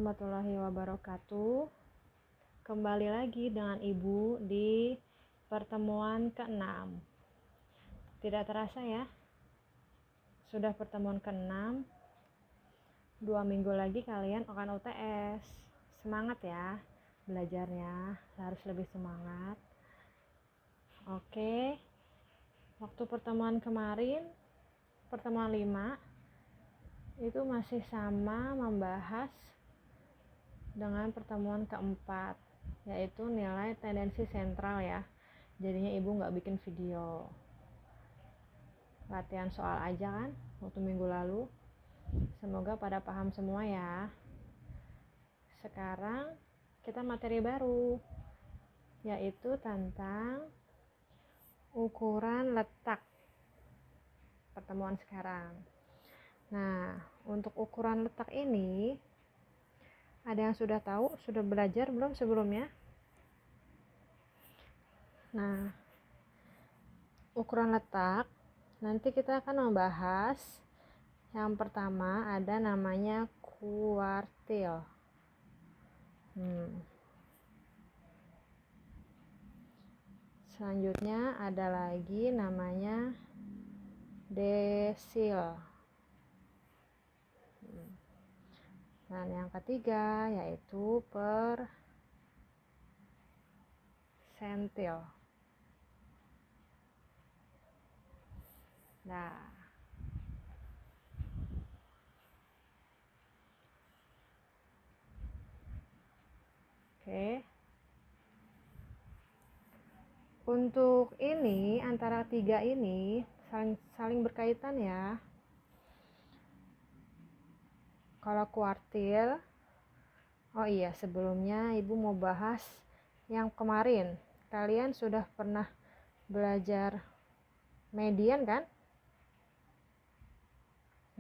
warahmatullahi wabarakatuh. Kembali lagi dengan Ibu di pertemuan ke-6. Tidak terasa ya, sudah pertemuan ke-6. 2 minggu lagi kalian akan UTS. Semangat ya belajarnya, harus lebih semangat. Oke, waktu pertemuan kemarin, pertemuan 5, itu masih sama membahas dengan pertemuan ke-4, yaitu nilai tendensi sentral ya. Jadinya ibu nggak bikin video, latihan soal aja kan waktu minggu lalu. Semoga pada paham semua ya. Sekarang kita materi baru, yaitu tentang ukuran letak. Pertemuan sekarang. Nah, untuk ukuran letak ini, ada yang sudah tahu, sudah belajar belum sebelumnya? Nah, ukuran letak, nanti kita akan membahas yang pertama ada namanya kuartil. Selanjutnya ada lagi namanya desil. Dan yang ketiga yaitu persentil. Nah, oke. Untuk ini, antara tiga ini saling berkaitan ya. Kalau kuartil, oh iya, sebelumnya ibu mau bahas yang kemarin. Kalian sudah pernah belajar median kan?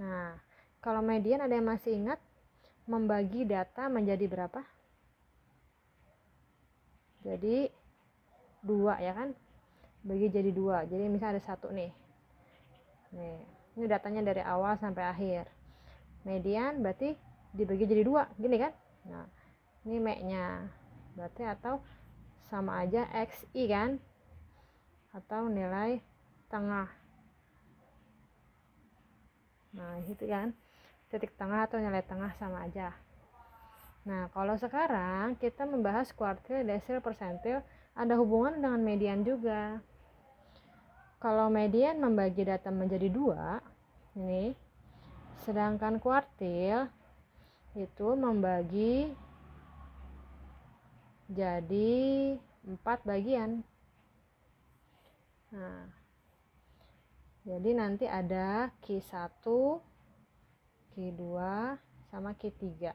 Nah, kalau median ada yang masih ingat membagi data menjadi berapa? Jadi 2 ya kan? Bagi jadi 2. Jadi misalnya ada 1 nih. Nih, ini datanya dari awal sampai akhir. Median berarti dibagi jadi 2, gini kan? Nah, ini M-nya. Berarti atau sama aja XI kan? Atau nilai tengah. Nah, itu kan. Titik tengah atau nilai tengah sama aja. Nah, kalau sekarang kita membahas kuartil, desil, persentil, ada hubungan dengan median juga. Kalau median membagi data menjadi 2, ini, sedangkan kuartil itu membagi jadi 4 bagian. Nah, jadi nanti ada Q1, Q2, sama Q3.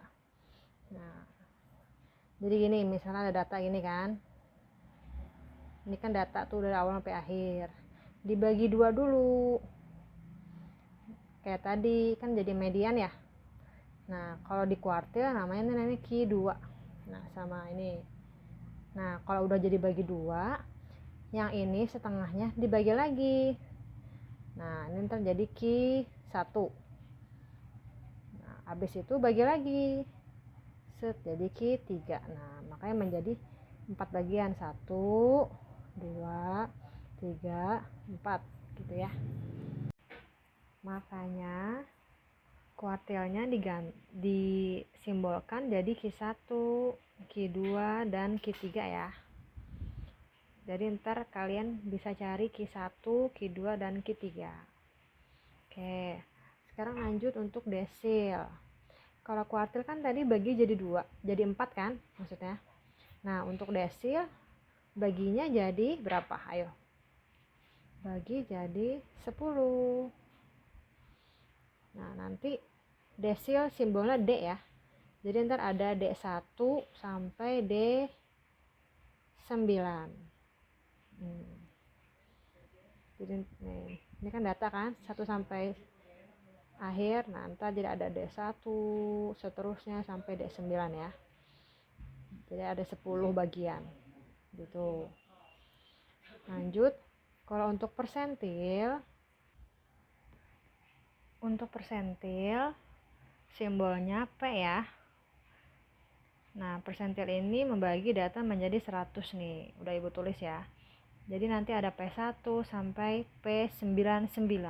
Nah, jadi gini, misalnya ada data ini kan. Ini kan data tuh dari awal sampai akhir. Dibagi 2 dulu. Kayak tadi kan jadi median ya. Nah, kalau di kuartil namanya Q2. Nah, sama ini. Nah, kalau udah jadi bagi 2, yang ini setengahnya dibagi lagi. Nah, ini ntar jadi Q1. Nah, habis itu bagi lagi. Jadi Q3. Nah, makanya menjadi 4 bagian. 1, 2, 3, 4 gitu ya. Makanya kuartilnya disimbolkan jadi Q1, Q2, dan Q3 ya. Jadi ntar kalian bisa cari Q1, Q2, dan Q3. Oke, sekarang lanjut untuk desil. Kalau kuartil kan tadi bagi jadi 2, jadi 4 kan maksudnya. Nah, untuk desil baginya jadi berapa? Ayo. Bagi jadi 10. Nah, nanti desil simbolnya D ya. Jadi ntar ada D1 sampai D9. Jadi ini kan data kan 1 sampai akhir. Nah, ntar jadi ada D1 seterusnya sampai D9 ya. Jadi ada 10 bagian gitu. Lanjut, kalau untuk persentil simbolnya P ya. Nah, persentil ini membagi data menjadi 100 nih. Udah Ibu tulis ya. Jadi nanti ada P1 sampai P99.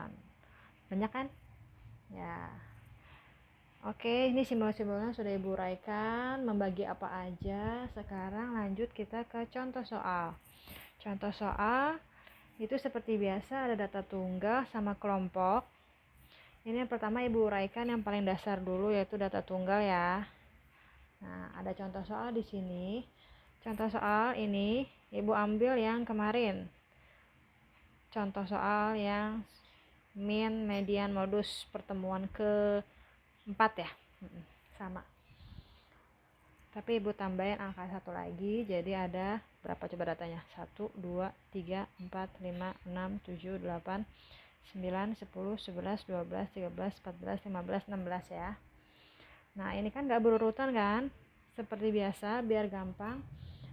Banyak kan? Ya. Oke, ini simbol-simbolnya sudah Ibu uraikan, membagi apa aja. Sekarang lanjut kita ke contoh soal. Contoh soal itu seperti biasa ada data tunggal sama kelompok. Ini yang pertama Ibu uraikan yang paling dasar dulu, yaitu data tunggal ya. Nah, ada contoh soal di sini. Contoh soal ini Ibu ambil yang kemarin. Contoh soal yang min, median, modus pertemuan ke-4 ya. Sama. Tapi Ibu tambahin angka 1 lagi, jadi ada berapa coba datanya? 1, 2, 3, 4, 5, 6, 7, 8, 9, 10, 11, 12, 13, 14, 15, 16 ya. Nah, ini kan gak berurutan kan? Seperti biasa, biar gampang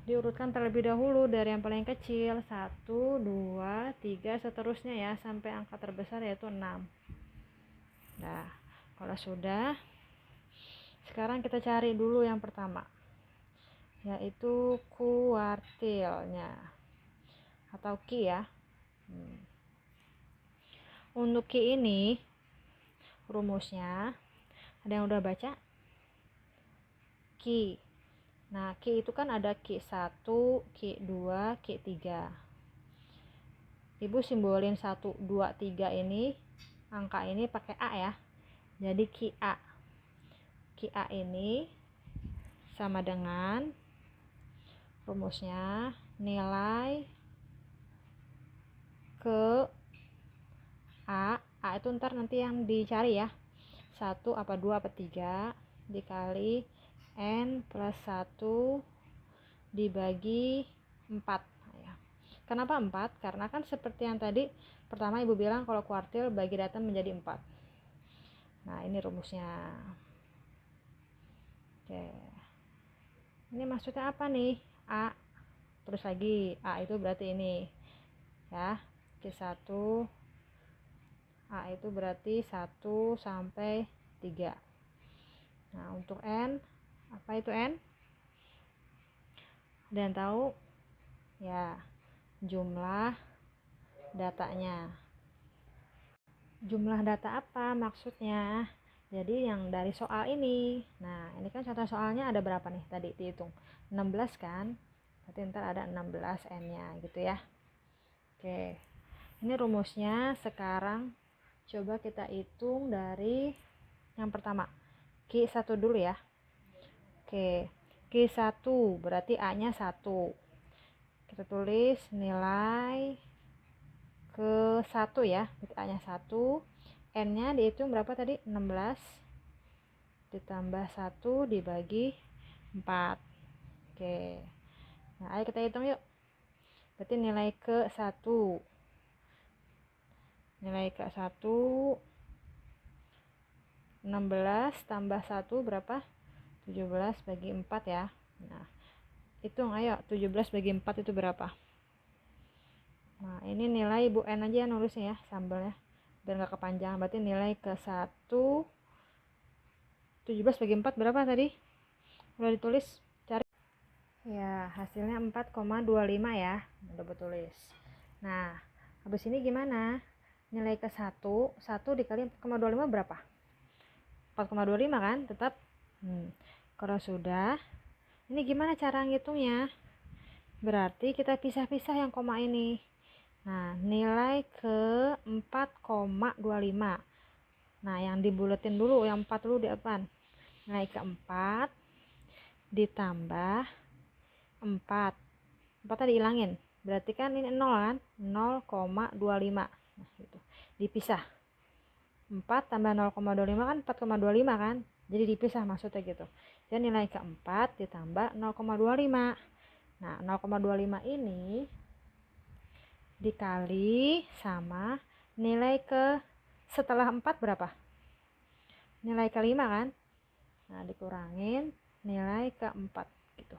diurutkan terlebih dahulu dari yang paling kecil 1, 2, 3 seterusnya ya, sampai angka terbesar yaitu 6. Nah, kalau sudah, sekarang kita cari dulu yang pertama, yaitu kuartilnya atau Ki ya. Untuk Ki ini rumusnya ada yang udah baca? Ki. Nah, Ki itu kan ada Ki 1, Ki 2, Ki 3. Ibu simbolin 1, 2, 3 ini, angka ini pakai A ya. Jadi Ki A. Ki A ini sama dengan rumusnya nilai ke A. A itu ntar nanti yang dicari ya. 1 apa 2 apa 3 dikali N plus 1 dibagi 4 ya. Kenapa 4? Karena kan seperti yang tadi pertama Ibu bilang kalau kuartil bagi data menjadi 4. Nah, ini rumusnya. Oke. Ini maksudnya apa nih? A. Terus lagi A itu berarti ini ya. Q1 A itu berarti 1 sampai 3. Nah, untuk N, apa itu N? Dan tahu? Ya, jumlah datanya. Jumlah data apa maksudnya? Jadi yang dari soal ini. Nah, ini kan contoh soalnya ada berapa nih tadi dihitung? 16 kan? Berarti ntar ada 16 N-nya gitu ya. Oke. Ini rumusnya sekarang coba kita hitung dari yang pertama. Q1 dulu ya. Oke. Q1 berarti A-nya 1. Kita tulis nilai ke 1 ya. Berarti A-nya 1. N-nya dihitung berapa tadi? 16 ditambah 1 dibagi 4. Oke. Nah, ayo kita hitung yuk. Berarti nilai ke 1. Nilai ke 1 16 tambah 1 berapa? 17 bagi 4 ya. Nah, hitung ayo 17 bagi 4 itu berapa? Nah, ini nilai Ibu N aja nulisnya ya, sambelnya biar nggak kepanjangan. Berarti nilai ke 1 17 bagi 4 berapa tadi? Udah ditulis, cari. Ya, hasilnya 4,25 ya. Udah bertulis. Nah, habis ini gimana? Nilai ke 1 dikali 4,25 berapa? 4,25 kan? Tetap. Kalau sudah, ini gimana cara ngitungnya? Berarti kita pisah-pisah yang koma ini. Nah, nilai ke 4,25. Nah, yang dibuletin dulu, yang 4 dulu di depan. Nilai ke 4 ditambah 4. 4 tadi hilangin. Berarti kan ini 0 kan? 0,25. Nah, gitu. Dipisah. 4 tambah 0,25 kan 4,25 kan? Jadi dipisah maksudnya gitu. Jadi nilai ke 4 ditambah 0,25. Nah, 0,25 ini dikali sama nilai ke setelah 4 berapa? Nilai ke 5 kan? Nah, dikurangin nilai ke 4 gitu.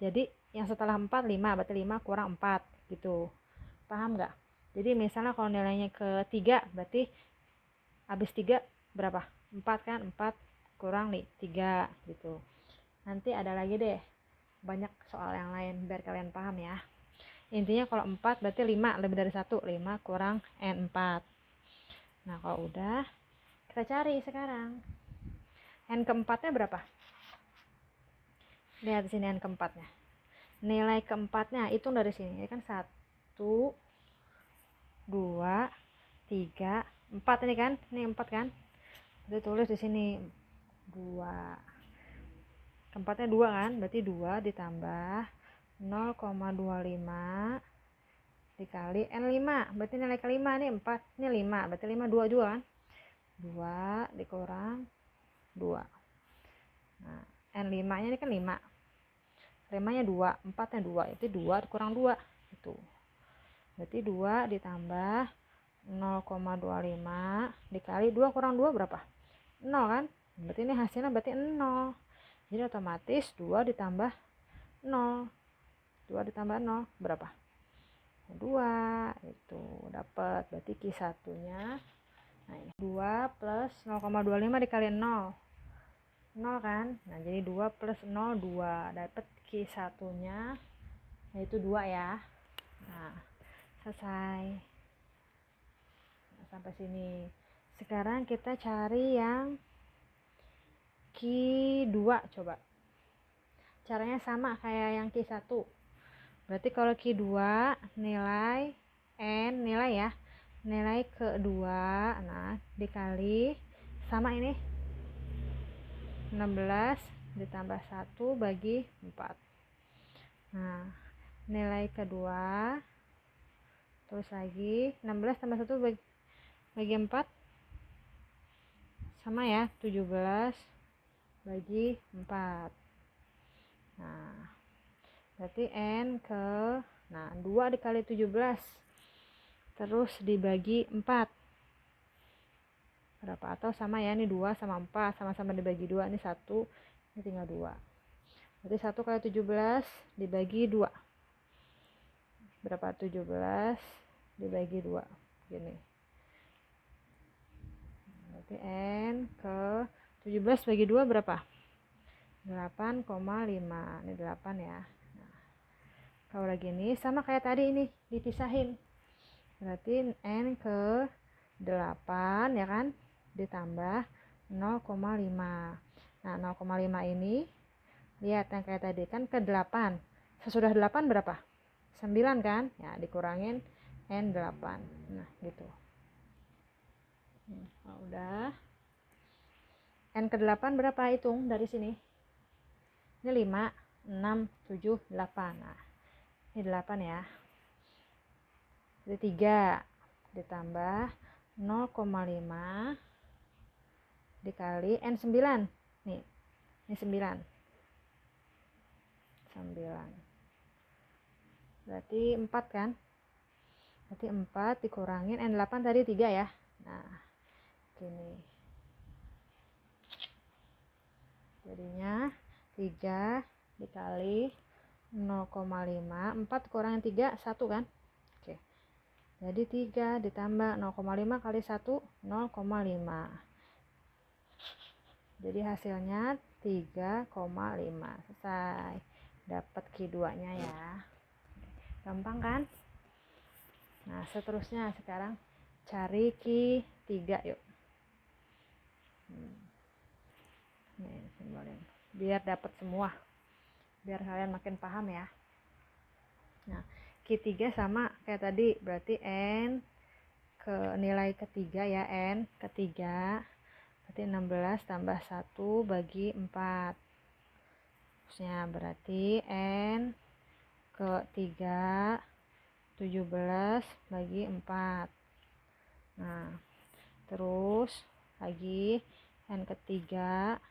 Jadi yang setelah 4 5, berarti 5 kurang 4 gitu. Paham nggak? Jadi misalnya kalau nilainya ke 3 berarti habis 3 berapa? 4 kan? 4 kurang nih 3 gitu. nanti ada lagi deh banyak soal yang lain biar kalian paham ya. Intinya kalau 4 berarti 5 lebih dari 1, 5 kurang N4. Nah kalau udah, kita cari sekarang N keempatnya berapa. Lihat di sini N keempatnya, nilai keempatnya hitung dari sini ya kan, 1, 2, 3, 4 ini kan, ini 4 kan, jadi tulis di sini 2. Keempatnya 2 kan, berarti 2 ditambah 0,25 dikali N5, berarti nilai kelima nih 4, ini 5, berarti 5 2 juga kan, 2 dikurang 2. Nah N5 nya ini kan 5, 5 nya 2, 4 nya 2, itu 2 dikurang 2 itu, berarti 2 ditambah 0,25 dikali 2 kurang 2 berapa, 0 kan, berarti ini hasilnya berarti 0. Jadi otomatis 2 ditambah 0, 2 ditambah 0 berapa, 2. Itu dapat, berarti Q1 nya nah ini 2 plus 0,25 dikali 0 kan, nah jadi 2 plus 0 2, dapat Q1 nya yaitu 2 ya. Nah selesai. Nah, sampai sini. Sekarang kita cari yang Q2 coba. Caranya sama kayak yang Q1. Berarti kalau Q2 nilai N, nilai ya, nilai kedua, nah dikali sama ini 16 ditambah 1 bagi 4. Nah nilai kedua, terus lagi 16 tambah 1 bagi 4 sama ya, 17 bagi 4. Nah berarti N ke, nah 2 dikali 17 terus dibagi 4 berapa, atau sama ya, ini 2 sama 4 sama-sama dibagi 2, ini 1, ini tinggal 2, berarti 1 kali 17 dibagi 2 berapa, 17 dibagi 2 gini, berarti N ke 17 bagi 2 berapa, 8,5, ini 8 ya. Kalau lagi ini sama kayak tadi, ini dipisahin, berarti N ke 8 ya kan, ditambah 0,5. Nah 0,5 ini lihat yang kayak tadi kan ke 8, sesudah 8 berapa, 9 kan, ya dikurangin N8. Nah gitu. Nah, udah N ke 8 berapa, hitung dari sini, ini 5, 6, 7, 8. Nah ini 8 ya, jadi 3 ditambah 0,5 dikali N9, nih ini 9, berarti 4 kan, berarti 4 dikurangin N8 tadi 3 ya. Nah gini, jadinya 3 dikali 0,5, 4 kurangin 3 1 kan, oke, jadi 3 ditambah 0,5 kali 1 0,5, jadi hasilnya 3,5. Selesai, dapat Q2 nya ya, gampang kan. Nah seterusnya sekarang cari Q3 yuk. Nih simbolin biar dapat semua, biar kalian makin paham ya. Nah Q3 sama kayak tadi, berarti N ke nilai ketiga ya, N ketiga berarti 16 tambah 1 bagi 4, terusnya berarti N ke 3 17 bagi 4. Nah terus lagi N ketiga,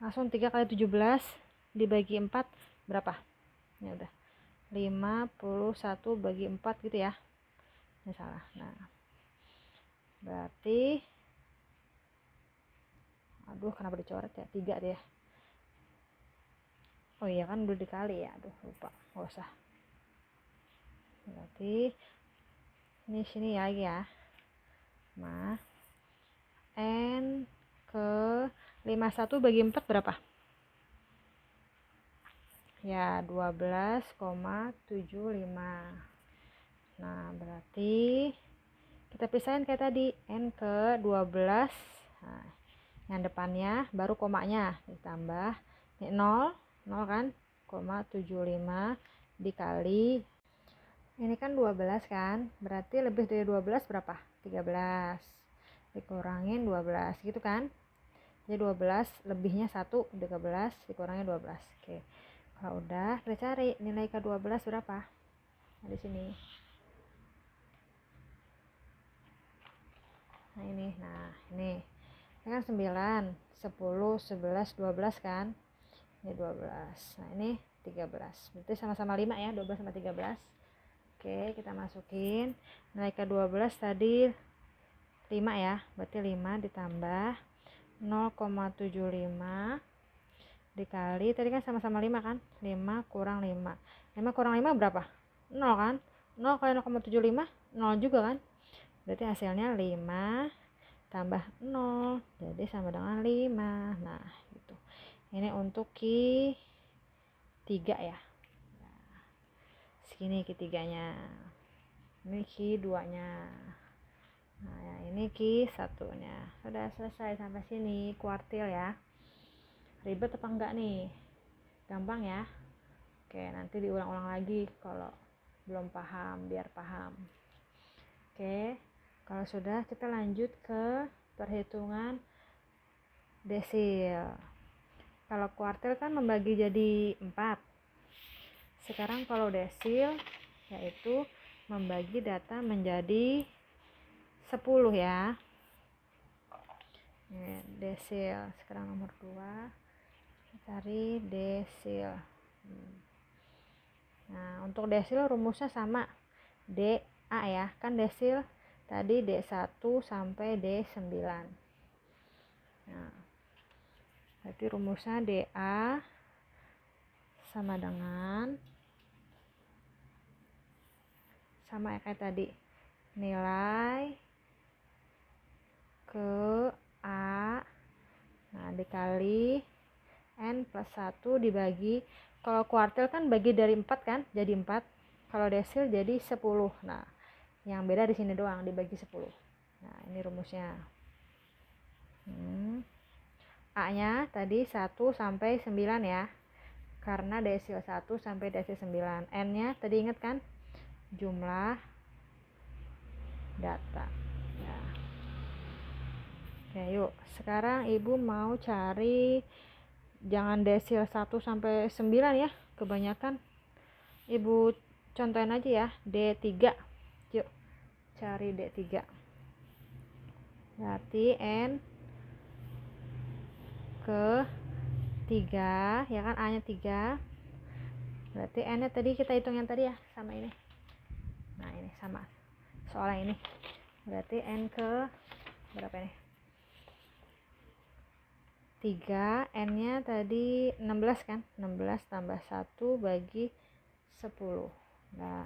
langsung 3 kali 17 dibagi 4 berapa, ini udah 51 bagi 4 gitu ya, ini salah. Nah berarti, aduh kenapa dicoret ya, 3 deh, oh iya kan udah dikali ya, aduh lupa, nggak usah, berarti ini sini lagi ya. Nah N ke 51 bagi 4 berapa? Ya, 12,75. Nah, berarti kita pisahin kayak tadi, N ke 12. Nah, yang depannya baru komanya ditambah. Ini 0 kan, 0,75 dikali. Ini kan 12 kan, berarti lebih dari 12 berapa? 13. Dikurangin 12, gitu kan? Jadi 12 lebihnya 1, 13 dikurangi 12. Oke. Kalau udah, kita cari nilai ke-12 berapa? Nah, di sini. Nah, ini. Ini kan 9, 10, 11, 12 kan? Ini 12. Nah, ini 13. Berarti sama-sama 5 ya, 12 sama 13. Oke, kita masukin. Nilai ke-12 tadi 5 ya. Berarti 5 ditambah 0,75 dikali, tadi kan sama-sama 5 kan, 5 kurang 5 kurang 5 berapa? 0 kan, 0 kali 0,75 0 juga kan, berarti hasilnya 5 tambah 0 jadi sama dengan 5. Nah gitu, ini untuk Q 3 ya. Nah, segini Q 3 nya, ini Q 2 nya. Nah ya, ini Q 1 nya. Sudah selesai sampai sini kuartil ya. Ribet apa enggak nih? Gampang ya. Oke, nanti diulang-ulang lagi kalau belum paham, biar paham. Oke, kalau sudah kita lanjut ke perhitungan desil. Kalau kuartil kan membagi jadi 4. Sekarang kalau desil yaitu membagi data menjadi 10 ya. Desil. Sekarang nomor 2. Cari desil. Nah, untuk desil rumusnya sama, DA ya, kan desil tadi D1 sampai D9. Nah, berarti rumusnya DA sama dengan, sama kayak tadi, nilai ke A, nah dikali N plus 1 dibagi, kalau kuartil kan bagi dari 4 kan, jadi 4. Kalau desil jadi 10. Nah, yang beda di sini doang, dibagi 10. Nah, ini rumusnya. A-nya tadi 1 sampai 9 ya. Karena desil 1 sampai desil 9. N-nya tadi ingat kan? Jumlah data. Ya. Oke, yuk. Sekarang Ibu mau cari, jangan desil 1 sampai 9 ya, kebanyakan. Ibu contohin aja ya, D3. Yuk, cari D3. Berarti N ke 3, ya kan, A nya 3. Berarti N nya tadi kita hitung yang tadi ya, sama ini. Nah, ini sama. Soalnya ini. Berarti N ke berapa ini? 3, N nya tadi 16 kan, 16 tambah 1 bagi 10. Nah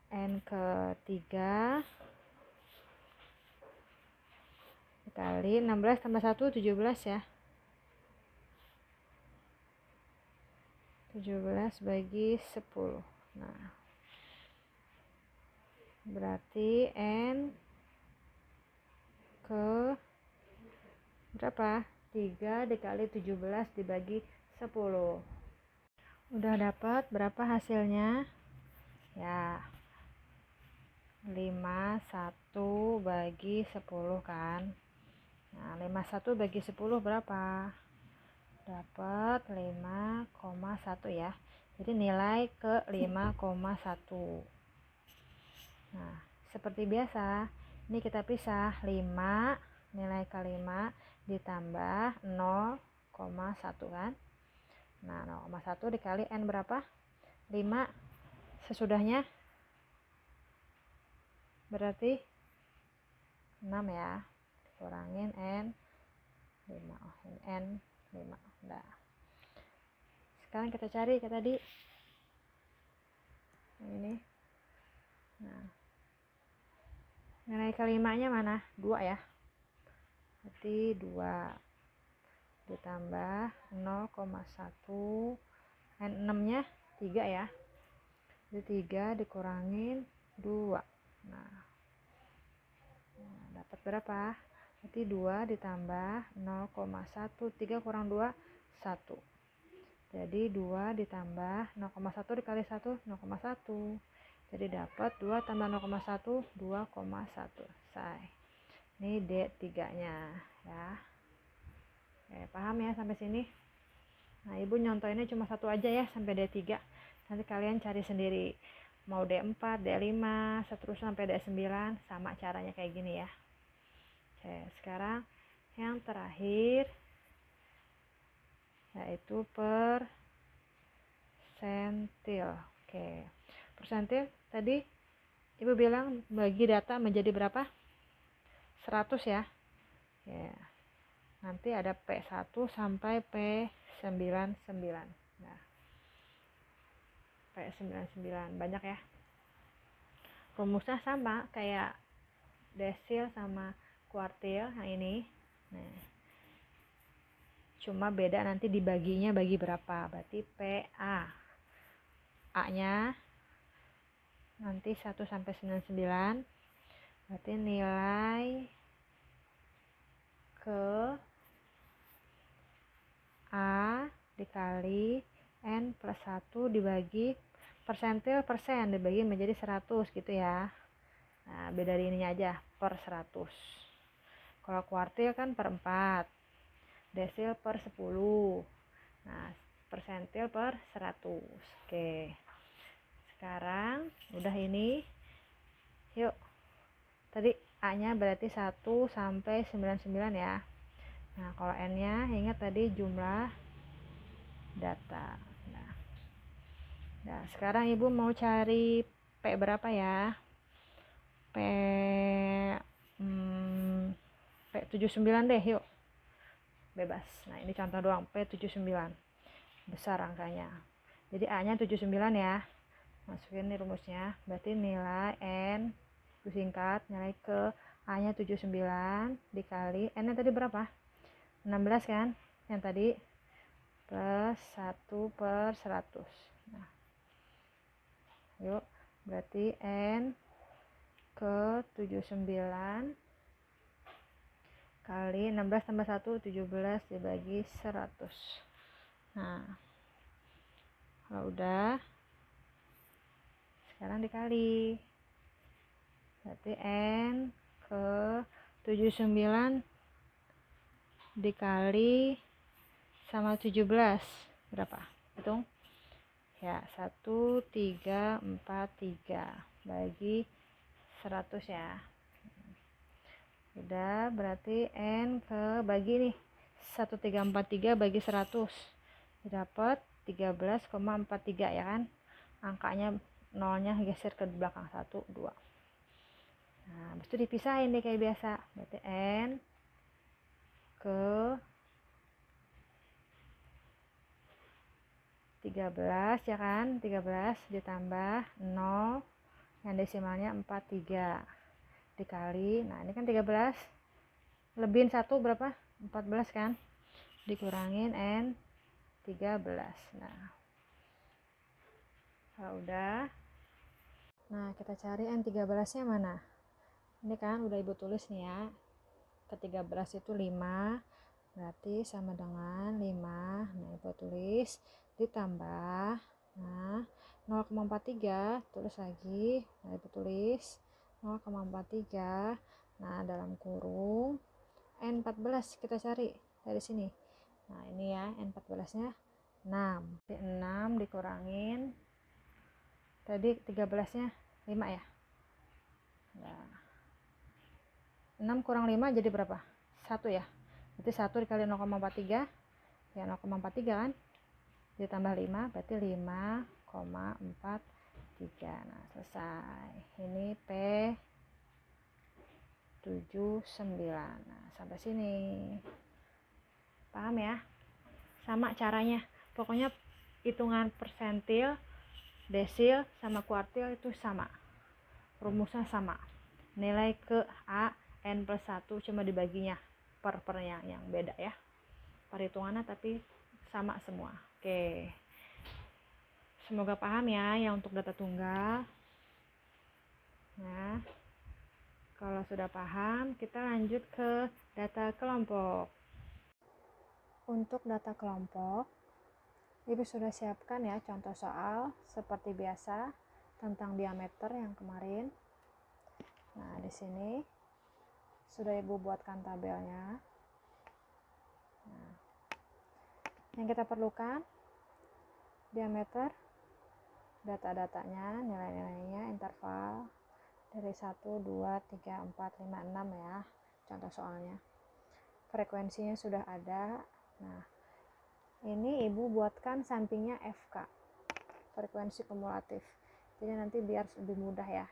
N ke 3 dikali 16 tambah 1 17 ya, 17 bagi 10. Nah, berarti N ke berapa? 3 dikali 17 dibagi 10. Udah dapat berapa hasilnya? Ya, 51 bagi 10 kan. Nah, 51 bagi 10 berapa? Dapat 5,1 ya. Jadi nilai ke 5,1. Nah, seperti biasa, ini kita pisah 5, nilai ke 5 ditambah 0,1 kan. Nah, 0,1 dikali N berapa? 5 sesudahnya berarti 6 ya. Kurangin N 5. Oh, ini N 5. Udah. Sekarang kita cari kayak tadi. Ini. Nah. Nilai ke 5-nya mana? 2 ya. berarti 2 ditambah 0,1 n 6 nya 3 ya, jadi 3 dikurangin 2. Nah dapat berapa? Berarti 2 ditambah 0,1, 3 kurang 2 1, jadi 2 ditambah 0,1 dikali 1 0,1, jadi dapat 2 tambah 0,1 2,1. Selesai. Ini D3 nya ya. Oke, paham ya sampai sini? Nah, ibu nyontoinnya cuma satu aja ya sampai D3. Nanti kalian cari sendiri. Mau D4, D5, seterusnya sampai D9, sama caranya kayak gini ya. Oke, sekarang yang terakhir yaitu persentil. Oke. Persentil tadi ibu bilang bagi data menjadi berapa? 100 ya. Oke. Nanti ada P1 sampai P99. Nah, P99 banyak ya. Rumusnya sama kayak desil sama kuartil yang ini. Nah, cuma beda nanti dibaginya bagi berapa. Berarti PA. A-nya nanti 1 sampai 99. Berarti nilai ke A dikali N plus 1 dibagi persentil persen dibagi menjadi 100 gitu ya. Nah, beda dari ininya aja per 100. Kalau kuartil kan per 4, desil per 10. Nah, persentil per 100. Oke. Sekarang udah ini. Yuk. Tadi A-nya berarti 1 sampai 99 ya. Nah, kalau N-nya ingat tadi jumlah data. Nah, sekarang ibu mau cari P berapa ya? P 79 deh, yuk. Bebas. Nah, ini contoh doang, P79. Besar angkanya. Jadi A-nya 79 ya. Masukin nih rumusnya. Berarti nilai N disingkat nilai ke A-nya 79 dikali N-nya tadi berapa? 16 kan? Yang tadi plus 1 per 100. Nah, yuk, berarti N ke 79 kali 16 tambah 1 17 dibagi 100. Nah, kalau udah sekarang dikali, berarti N ke 79 dikali sama 17 berapa? Hitung ya, 1 3 4 3 bagi 100 ya. Udah, berarti N ke bagi nih 1343 bagi 100 dapat 13,43 ya kan. Angkanya nolnya geser ke belakang 1 2. Nah, habis itu dipisahin deh kayak biasa. Berarti N ke 13 ya kan, 13 ditambah 0 yang desimalnya 43 dikali, nah ini kan 13 lebihin 1 berapa? 14 kan, dikurangin N 13. Nah, kalau udah, nah kita cari N 13 nya mana. Ini kan udah ibu tulis nih ya, ke 13 itu 5, berarti sama dengan 5. Nah, ibu tulis ditambah, nah 0,43 tulis lagi, nah ibu tulis 0,43, nah dalam kurung N14 kita cari dari sini. Nah, ini ya N14 nya 6. 6 dikurangin tadi 13 nya 5 ya. Nah, 6 kurang 5 jadi berapa? 1 ya. Berarti 1 dikali 0,43 ya 0,43 kan, ditambah 5 berarti 5,43. Nah, selesai. Ini P79. Nah, sampai sini paham ya? Sama caranya, pokoknya hitungan persentil, desil sama kuartil itu sama, rumusnya sama, nilai ke A N plus 1 cuma dibaginya per yang beda ya, perhitungannya tapi sama semua. Oke, semoga paham ya yang untuk data tunggal. Nah, kalau sudah paham, kita lanjut ke data kelompok. Untuk data kelompok, Ibu sudah siapkan ya contoh soal seperti biasa tentang diameter yang kemarin. Nah, di sini sudah Ibu buatkan tabelnya. Nah, yang kita perlukan diameter, data-datanya, nilai-nilainya, interval dari 1, 2, 3, 4, 5, 6 ya, contoh soalnya. Frekuensinya sudah ada. Nah, ini Ibu buatkan sampingnya FK, frekuensi kumulatif. Jadi nanti biar lebih mudah ya.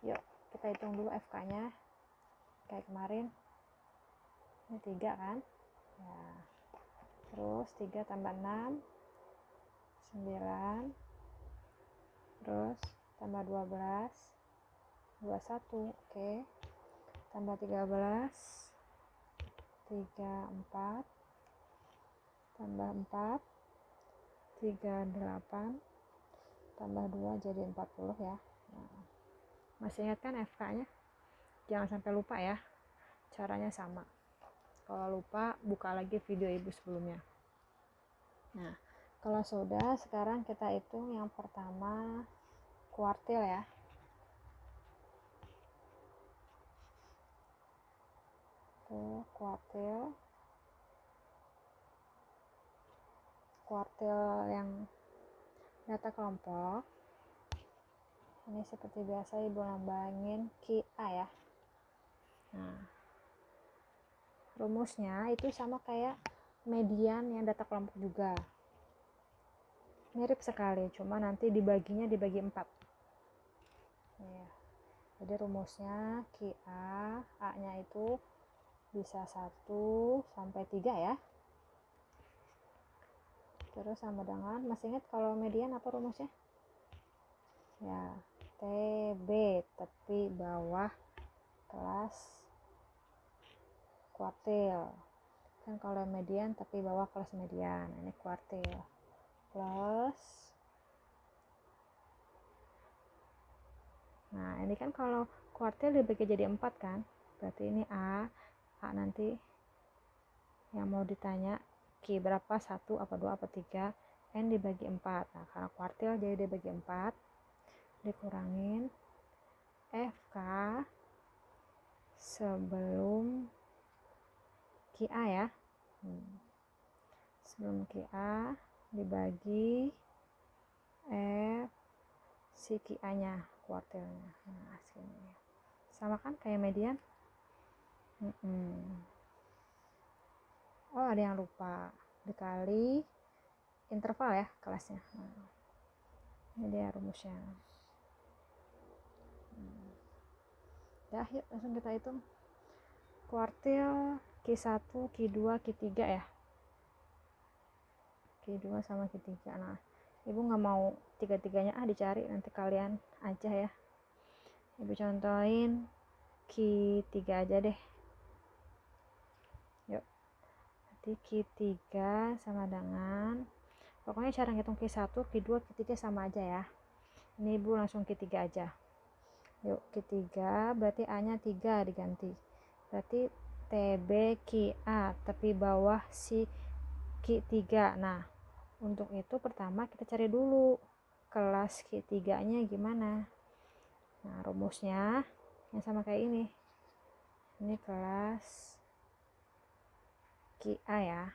Yuk, kita hitung dulu FK-nya. Kayak kemarin. Ini 3 kan? Ya. Terus 3 tambah 6, 9. Terus tambah 12, 21. Oke. Tambah 13, 34. Tambah 4, 38, tambah 2 jadi 40 ya. Nah, masih ingat kan FK-nya? Jangan sampai lupa ya. Caranya sama. Kalau lupa, buka lagi video Ibu sebelumnya. Nah, kalau sudah, sekarang kita hitung yang pertama kuartil ya. Tuh, kuartil yang data kelompok. Ini seperti biasa Ibu lambangin QA ya. Nah, rumusnya itu sama kayak median yang data kelompok juga. Mirip sekali, cuma nanti dibagi 4. Ya. Jadi rumusnya QA, A-nya itu bisa 1 sampai 3 ya. Terus sama dengan, masih ingat kalau median apa rumusnya? Ya, TB, tepi bawah kelas kuartil. Kan kalau median tepi bawah kelas median. Ini kuartil. Plus, nah ini kan kalau kuartil dibagi jadi 4 kan. Berarti ini A nanti yang mau ditanya Q berapa, 1 apa 2 apa 3, N dibagi 4. Nah, karena kuartil jadi dibagi 4, dikurangin FK sebelum QA ya. Sebelum QA dibagi F si QA nya, kuartilnya. Nah, sini. Sama kan kayak median? Oh, ada yang lupa. Dikali interval ya kelasnya. Nah, ini dia rumusnya. Dah, yuk langsung kita hitung. Kuartil Q1, Q2, Q3 ya. Q2 sama Q3. Nah, Ibu nggak mau tiga-tiganya dicari, nanti kalian aja ya. Ibu contohin Q3 aja deh. Yuk. Nanti Q3 sama dengan, pokoknya cara ngitung Q1, Q2, Q3 sama aja ya. Ini Ibu langsung Q3 aja. Yuk, Q3 berarti A-nya 3 diganti. Berarti TB QA, tepi bawah si Q3. Nah, untuk itu pertama kita cari dulu kelas Q3 nya gimana. Nah, rumusnya yang sama kayak ini. Ini kelas QA ya.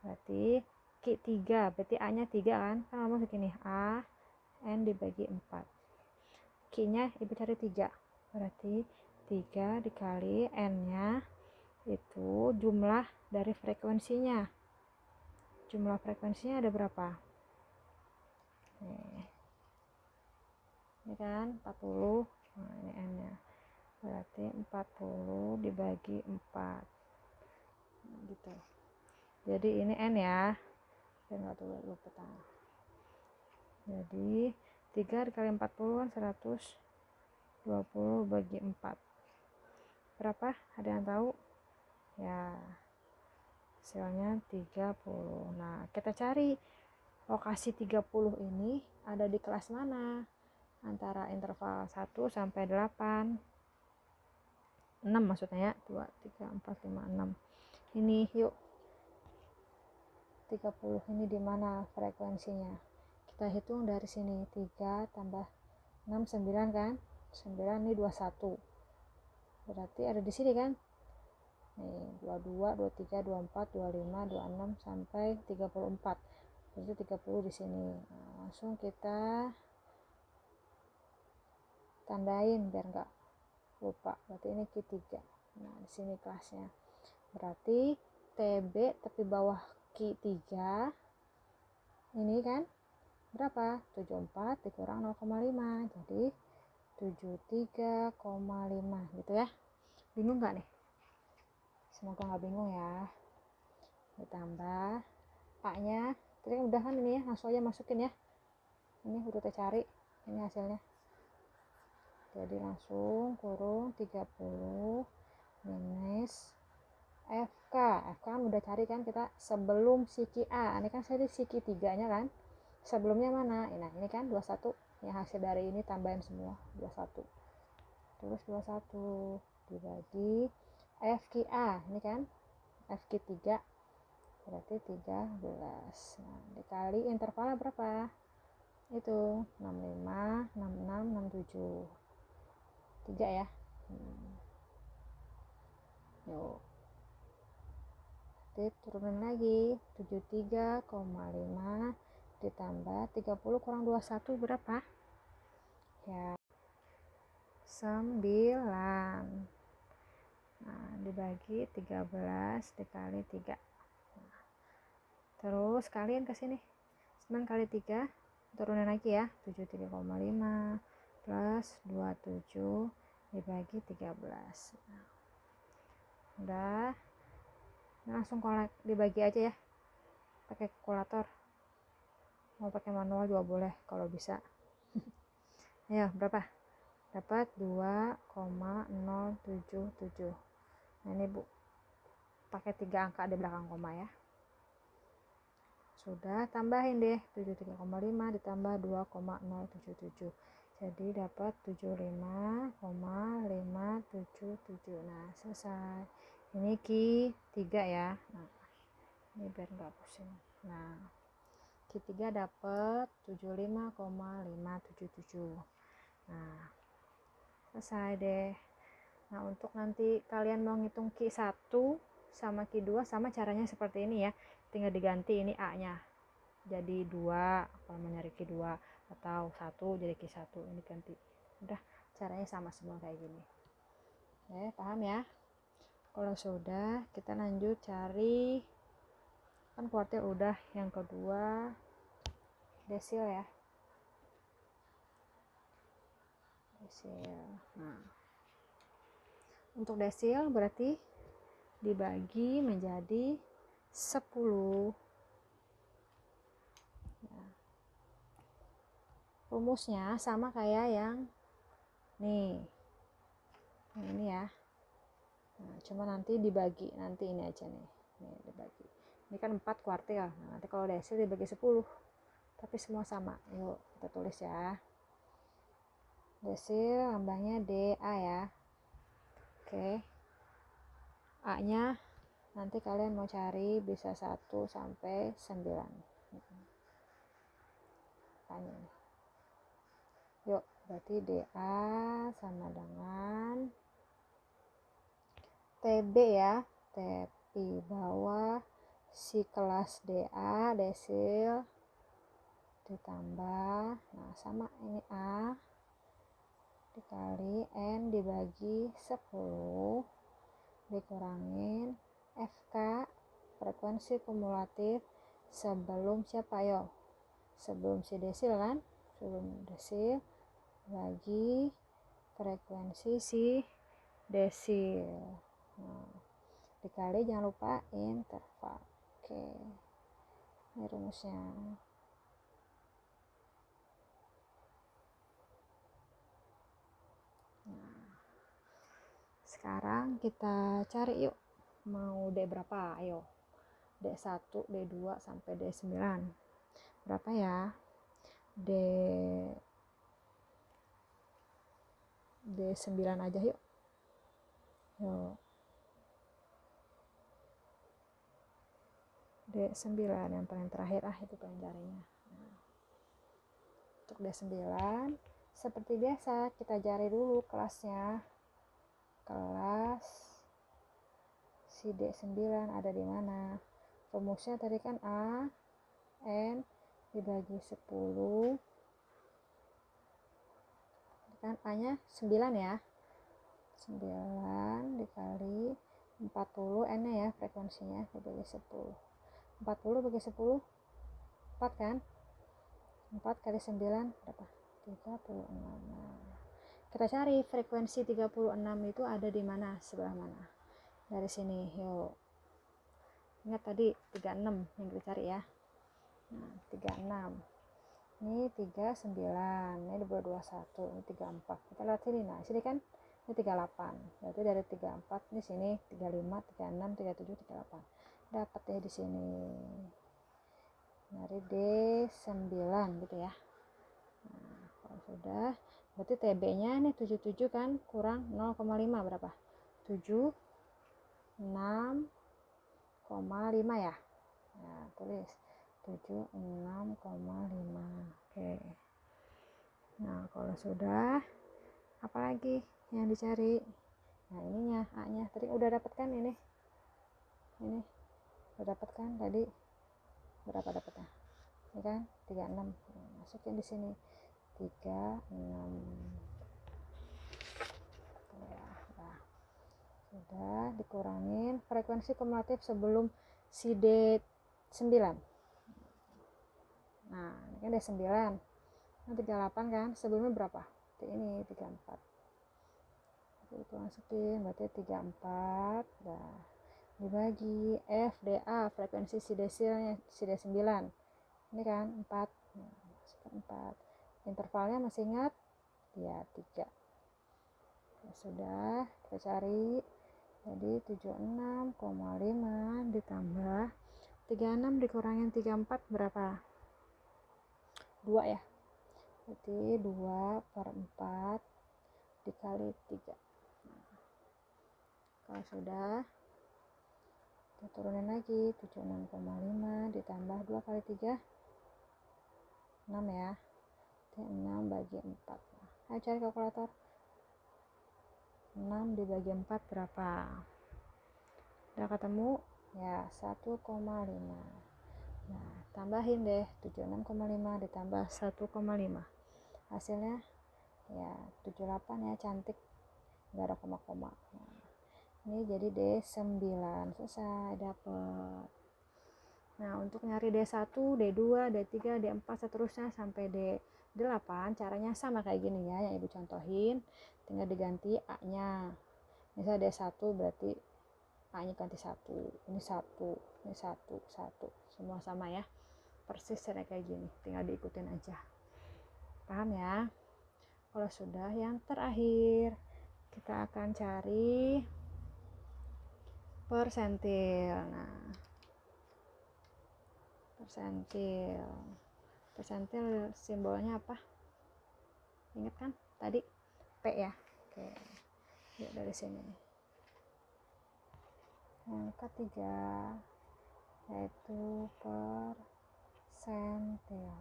Berarti Q3, berarti A nya 3 kan. Kan rumus segini, A N dibagi 4. Q nya Ibu cari 3. Berarti 3 dikali N nya itu jumlah dari frekuensinya. Jumlah frekuensinya ada berapa? Ini kan 40. Nah, ini N nya. Berarti 40 dibagi 4. Gitu. Jadi ini N ya. Biar nggak lupa. Jadi 3 dikali 40 kan 120 bagi 4. Berapa? Ada yang tahu? ya hasilnya 30. Nah kita cari lokasi 30 ini ada di kelas mana, antara interval 1 sampai 8, 6 maksudnya ya, 2, 3, 4, 5, 6 ini. Yuk, 30 ini di mana frekuensinya, kita hitung dari sini. 3 tambah 6 9 kan, 9 ini 21, berarti ada di sini kan nih, 22 23 24 25 26 sampai 34, berarti 30 di sini. Nah, langsung kita tandain biar enggak lupa, berarti ini Q3. Nah di sini kelasnya, berarti TB tepi bawah Q3 ini kan berapa, 74 dikurang 0,5, jadi 73,5 gitu ya. Bingung nggak nih? Semoga nggak bingung ya. Ditambah A nya tadi udah kan, ini ya langsung aja masukin ya, ini udah kita cari ini hasilnya, jadi langsung kurung 30 minus FK. FK kan udah cari kan kita sebelum si QA, ini kan saya di si Q3 nya kan, sebelumnya mana, nah ini kan 21, yang hasil dari ini tambahin semua 21, terus 21 dibagi FQA, ini kan FQ3 berarti 13. Nah dikali intervalnya berapa, itu 65 66 67, 3 ya. Yuk turunin lagi, 73,5 ditambah 30 kurang 21 berapa ya, 9. Nah dibagi 13 dikali 3. Nah, terus kalian ke sini, 9 kali 3 turunin lagi ya, 73,5 plus 27 dibagi 13. Nah, udah, langsung dibagi aja ya pakai kalkulator, mau pakai manual juga boleh kalau bisa. Ya berapa, dapat 2,077. Nah ini Bu pakai 3 angka di belakang koma ya. Sudah, tambahin deh 73,5 ditambah 2,077, jadi dapat 75,577. Nah selesai, ini Q3 ya. Nah ini biar nggak pusing. Nah Q3 dapat 75,577. Nah selesai deh. Nah untuk nanti kalian mau ngitung Q1 sama Q2 sama caranya seperti ini ya, tinggal diganti ini A nya jadi 2 kalau mau nyari Q2, atau 1 jadi Q1, ini ganti, udah caranya sama semua kayak gini. Paham ya? Kalau sudah, kita lanjut cari, kan kuartil udah, yang kedua desil ya, desil. Nah untuk desil berarti dibagi menjadi 10. Ya. Rumusnya sama kayak yang nih, ini ya. Nah, cuma nanti dibagi, nanti ini aja nih dibagi. Ini kan 4 kuartil. Nah, nanti kalau desil dibagi 10. Tapi semua sama. Yuk kita tulis ya. Desil lambangnya DA ya. Oke. A-nya nanti kalian mau cari bisa 1 sampai 9. Tanya nih. Yuk, berarti DA sama dengan TB ya, tepi bawah si kelas DA desil ditambah, nah sama ini A dikali N dibagi 10 dikurangin FK frekuensi kumulatif sebelum siapa yo, sebelum si desil kan, sebelum desil bagi frekuensi si desil. Nah, dikali jangan lupa interval. Oke, ini rumusnya. Nah, sekarang kita cari yuk Mau D berapa? Ayo. D1, D2 sampai D9. Berapa ya? D9 aja yuk. D9 yang paling terakhir, itu pengen carinya. Untuk D9 seperti biasa kita cari dulu kelasnya. Kelas si D9 ada di mana? Rumusnya tadi kan A N dibagi 10, kan A nya 9 ya, 9 dikali 40, N nya ya frekuensinya, dibagi 10. 40 bagi 10 4 kan, 4 kali 9 berapa? 36. Kita cari frekuensi 36 itu ada di mana, sebelah mana. Dari sini, yuk. Ingat tadi 36 yang kita cari ya. Nah, 36. Ini 39. Ini 221. Ini 34. Kita lihat sini. Nah, sini kan ini 38. Berarti dari 34 ini sini 35, 36, 37, 38. Dapat ya di sini. Dari D9 gitu ya. Nah, kalau sudah, berarti TB-nya nih 77 kan, kurang 0,5 berapa? 7 6,5 ya. Nah, tulis 76,5. Oke. Nah, kalau sudah, apalagi yang dicari? Nah, ininya A-nya. Tadi udah dapat kan ini? Ini udah dapat kan tadi? Berapa dapatnya? Ini kan 36. Masukin di sini 36. Nah, sudah dikurangin frekuensi kumulatif sebelum si D9. Nah, ini kan D9. Nah, 38 kan, sebelumnya berapa? Ini 34. Itu masukin, berarti 34. Nah, dibagi FDA, frekuensi si D9. Ini kan 4. Nah, masukkan 4. Intervalnya masih ingat? Ya, 3. Ya, sudah, kita cari. Jadi 76,5 ditambah 36 dikurangin 34 berapa? 2 ya. Berarti 2/4 dikali 3. Kalau sudah, kita turunin lagi. 76,5 ditambah 2 kali 3 6 ya. 6 bagi 4. Ayo cari kalkulator. 6 dibagi 4 berapa? Udah ketemu? Ya, 1,5. Nah, tambahin deh 76,5 ditambah 1,5. Hasilnya ya 78 ya, cantik. Gak ada koma-koma. Nah, ini jadi D9. Selesai, dapet. Nah, untuk nyari D1, D2, D3, D4 seterusnya sampai D8 caranya sama kayak gini ya, yang Ibu contohin. Tinggal diganti A-nya. Misalnya D1 berarti A-nya ganti 1. Ini 1, ini 1, 1. Semua sama ya. Persis kayak gini. Tinggal diikutin aja. Paham ya? Kalau sudah, yang terakhir kita akan cari persentil. Nah, persentil simbolnya apa? Ingat kan tadi P ya. Oke, yuk dari sini. Yang ketiga yaitu persentil.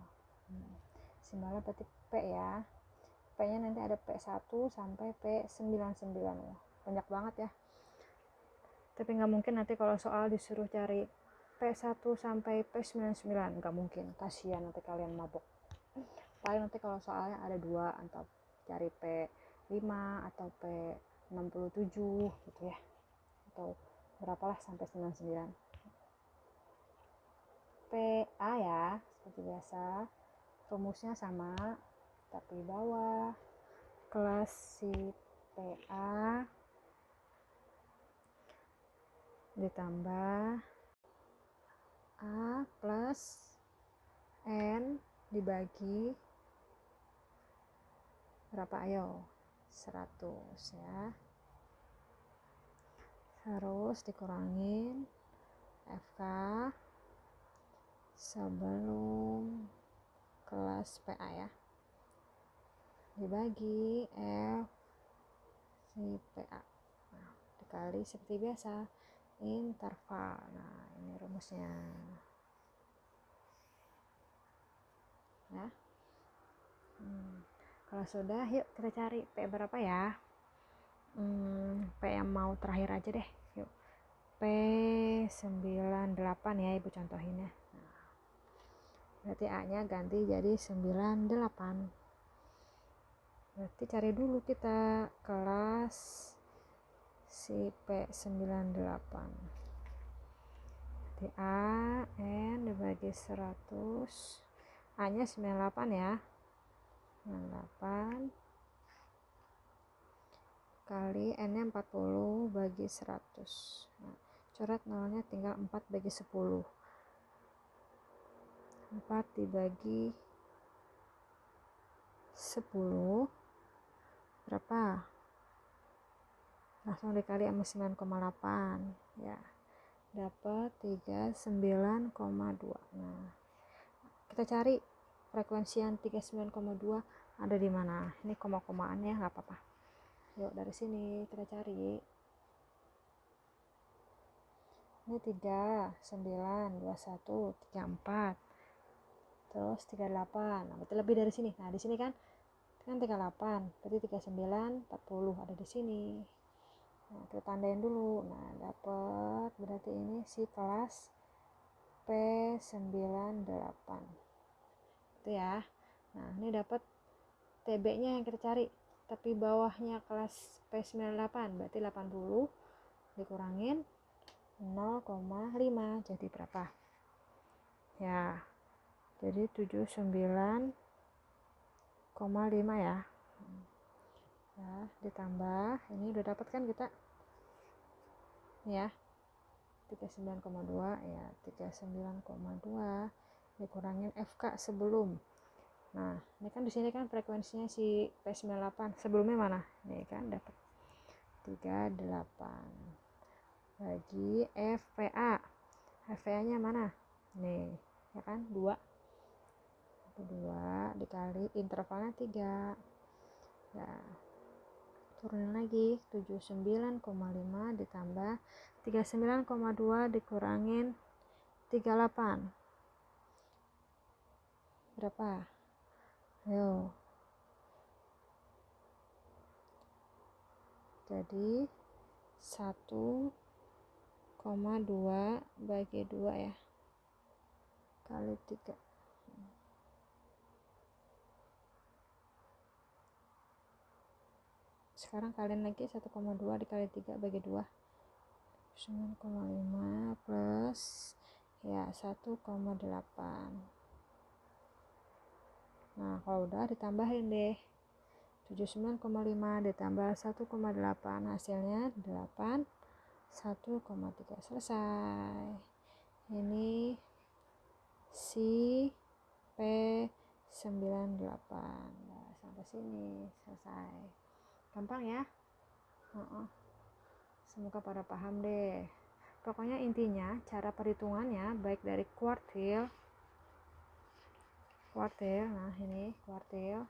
Simbolnya berarti P ya. P nya nanti ada P1 sampai P99. Banyak banget ya, tapi nggak mungkin nanti kalau soal disuruh cari P1 sampai P99, nggak mungkin, kasihan nanti kalian mabok. Paling nanti kalau soalnya ada 2, atau cari P5 atau P67 gitu ya, atau berapalah sampai 99. PA ya, seperti biasa rumusnya sama, tapi bawah kelas si PA ditambah A plus N dibagi berapa? Ayo, 100 ya. harus dikurangin FK sebelum kelas PA ya, dibagi F si PA. Nah, dikali seperti biasa interval. Nah, ini rumusnya ya. Kalau sudah, yuk kita cari P berapa ya. P yang mau terakhir aja deh. Yuk, P 98 ya, ibu contohin ya. Nah, berarti A nya ganti jadi 98. Berarti cari dulu kita kelas si P98. Berarti A N dibagi 100, A nya 98 ya, 98 kali N nya 40 bagi 100. Nah, coret nolnya tinggal 4 bagi 10. 4 dibagi 10 berapa? Langsung dikali sama 9,8 ya, dapat 39,2. Nah, kita cari frekuensi yang 39,2 ada di mana. Ini koma-komaan ya, nggak apa-apa. Yuk dari sini kita cari. Ini 3, 9, 21, 34, terus 38. Nah, berarti lebih dari sini. Nah, di sini kan 38, berarti 39, 40 ada di sini. Nah, kita tandain dulu. Nah, dapat berarti ini si kelas P98. Itu ya. Nah, ini dapat TB-nya yang kita cari. Tapi bawahnya kelas P98 berarti 80 dikurangin 0,5 jadi berapa? Ya. Jadi 79,5 ya. Ya, ditambah ini udah dapat kan kita? Ya. 39,2 ya, 39,2 dikurangin FK sebelum. Nah, ini kan di sini kan frekuensinya si P98. Sebelumnya mana? Nih kan dapat 38 bagi FPA. FPA-nya mana? Nih, ya kan 2. 2 dikali intervalnya 3. Ya. Turunin lagi 79,5 ditambah 39,2 dikurangin 38 berapa? Ayo. Jadi 1,2 bagi 2 ya, kali 3. Sekarang kalian lagi 1,2 dikali 3 bagi 2, 9,5 plus ya 1,8. Nah, kalau udah ditambahin deh 79,5 ditambah 1,8 hasilnya 8, 1,3. Selesai. Ini si P98. Nah, sampai sini selesai. Gampang ya. Semoga pada paham deh. Pokoknya intinya cara perhitungannya baik dari kuartil, nah ini kuartil,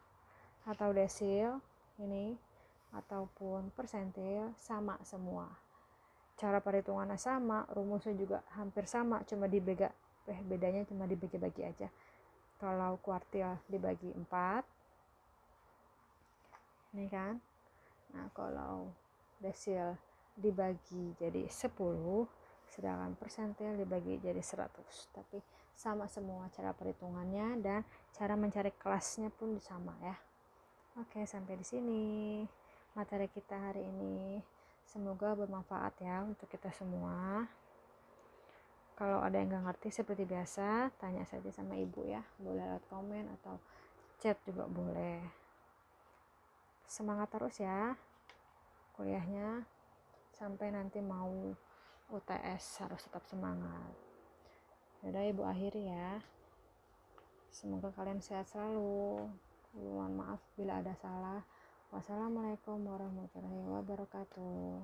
atau desil ini, ataupun persentil sama semua. Cara perhitungannya sama, rumusnya juga hampir sama, cuma bedanya cuma dibagi-bagi aja. Kalau kuartil dibagi 4 ini kan. Nah, kalau desil dibagi jadi 10, sedangkan persentil dibagi jadi 100. Tapi sama semua cara perhitungannya dan cara mencari kelasnya pun sama ya. Oke, sampai di sini materi kita hari ini. Semoga bermanfaat ya untuk kita semua. Kalau ada yang gak ngerti seperti biasa, tanya saja sama ibu ya. Boleh lewat komen atau chat juga boleh. Semangat terus ya kuliahnya. Sampai nanti mau UTS harus tetap semangat. Yaudah, ibu akhiri ya. Semoga kalian sehat selalu. Mohon maaf bila ada salah. Wassalamualaikum warahmatullahi wabarakatuh.